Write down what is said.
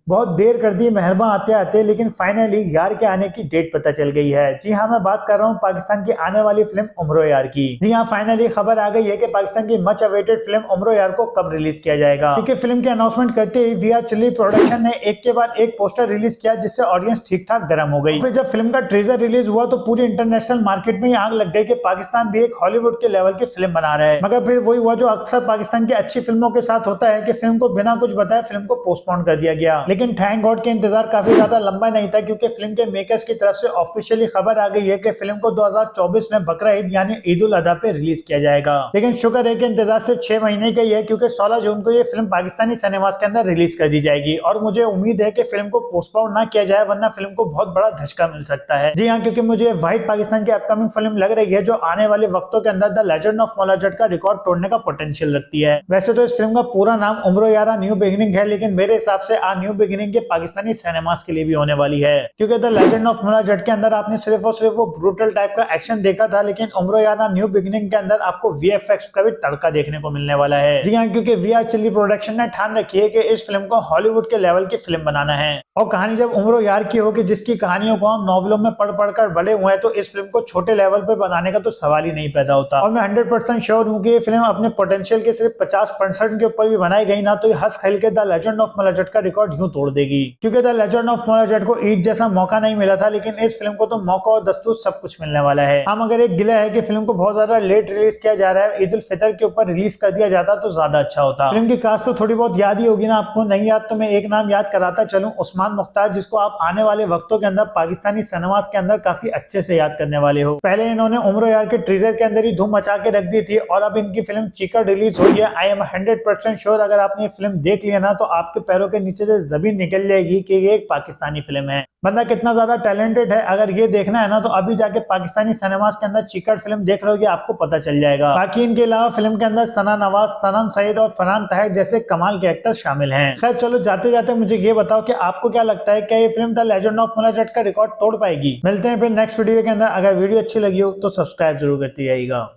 बहुत देर कर दी मेहरबान आते आते, लेकिन फाइनली यार के आने की डेट पता चल गई है। जी हाँ, मैं बात कर रहा हूँ पाकिस्तान की आने वाली फिल्म उम्रो यार की। जी हाँ, फाइनली खबर आ गई है कि पाकिस्तान की मच अवेटेड फिल्म उम्रो यार को कब रिलीज किया जाएगा। क्योंकि फिल्म की अनाउंसमेंट करते ही वी आर चिल्ली प्रोडक्शन ने एक के बाद एक पोस्टर रिलीज किया, जिससे ऑडियंस ठीक ठाक गर्म हो गई। फिर जब फिल्म का ट्रेजर रिलीज हुआ तो पूरी इंटरनेशनल मार्केट में आग लग गई कि पाकिस्तान भी एक हॉलीवुड के लेवल की फिल्म बना रहा है। मगर फिर वही हुआ जो अक्सर पाकिस्तान की अच्छी फिल्मों के साथ होता है कि फिल्म को बिना कुछ बताए फिल्म को पोस्टपोन कर दिया गया। लेकिन थैंक गॉड के इंतजार काफी ज्यादा लंबा नहीं था, क्योंकि फिल्म के मेकर्स की तरफ से ऑफिशियली खबर आ गई है कि फिल्म को 2024 में बकरा ईद यानी ईद उल अधा पे रिलीज किया जाएगा। लेकिन शुक्र है कि इंतजार सिर्फ 6 महीने का ही है, क्योंकि 16 जून को ये फिल्म पाकिस्तानी सिनेमास के अंदर रिलीज कर दी जाएगी। और मुझे उम्मीद है कि फिल्म को पोस्टपोन ना किया जाए, वरना फिल्म को बहुत बड़ा धचका मिल सकता है। जी हाँ, क्योंकि मुझे व्हाइट पाकिस्तान की अपकमिंग फिल्म लग रही है, जो आने वाले वक्तों के अंदर the legend of Maula Jatt का रिकॉर्ड तोड़ने का पोटेंशियल रखती है। वैसे तो इस फिल्म का पूरा नाम उम्रो यारा न्यू बिगिनिंग है, लेकिन मेरे हिसाब से आ न्यू बिगिनिंग के पाकिस्तानी सिनेमास के लिए भी होने वाली है। क्योंकि the legend of Maula Jatt के अंदर आपने सिर्फ और सिर्फ वो ब्रूटल टाइप का एक्शन देखा था, लेकिन उम्रो यारा न्यू बिगिनिंग के अंदर आपको वीएफएक्स का भी तड़का देखने को मिलने वाला है। जी हाँ, क्योंकि वी आर चिल्ली प्रोडक्शन ने ठान रखी है कि इस फिल्म को हॉलीवुड के लेवल की फिल्म बनाना है। और कहानी जब उम्रो यार की होगी, जिसकी कहानियों को हम नॉवलों में पढ़ पढ़कर बड़े हुए हैं, तो इस फिल्म को छोटे लेवल पे बनाने का तो सवाल ही नहीं पैदा होता। और मैं 100% श्योर हूँ कि ये फिल्म अपने पोटेंशियल के सिर्फ 50% के ऊपर भी बनाई गई ना, तो ये हंस खेल के the legend of Maula Jatt का रिकॉर्ड यूं तोड़ देगी। क्योंकि the legend of Maula Jatt को ईद जैसा मौका नहीं मिला था, लेकिन इस फिल्म को तो मौका और दस्तूर सब कुछ मिलने वाला है। हम अगर एक गिला है कि फिल्म को बहुत ज्यादा लेट रिलीज किया जा रहा है, ईद उल फितर के ऊपर रिलीज कर दिया जाता तो ज्यादा अच्छा होता। फिल्म की कास्ट तो थोड़ी बहुत याद ही होगी ना आपको, नहीं याद तो मैं एक नाम याद कराता चलूं, उस्मान मुख्तार, जिसको आप आने वाले वक्तों के अंदर पाकिस्तानी सिनेमास के अंदर काफी अच्छे से याद करने वाले हो। पहले इन्होंने उम्रो यार के ट्रीजर के अंदर ही धूम मचा के रख दी थी, और अब इनकी फिल्म चीकर रिलीज हुई है। आई एम 100% श्योर अगर आपने ये फिल्म देख लिया ना, तो आपके पैरों के नीचे से जमीन निकल जाएगी कि ये एक पाकिस्तानी फिल्म है। बंदा कितना ज्यादा टैलेंटेड है, अगर ये देखना है ना तो अभी जाके पाकिस्तानी सिनेमास के अंदर चीकर फिल्म देख रहे हो, आपको पता चल जाएगा। बाकी इनके अलावा फिल्म के अंदर सना नवाज, सनम सईद और फरहान ताहिर जैसे कमाल के एक्टर शामिल हैं। खैर चलो, जाते जाते मुझे ये बताओ कि आपको क्या लगता है, क्या ये film the legend of Maula Jatt का रिकॉर्ड तोड़ पाएगी? मिलते हैं फिर नेक्स्ट वीडियो के अंदर। अगर वीडियो अच्छी लगी हो तो सब्सक्राइब जरूर करते जाइएगा।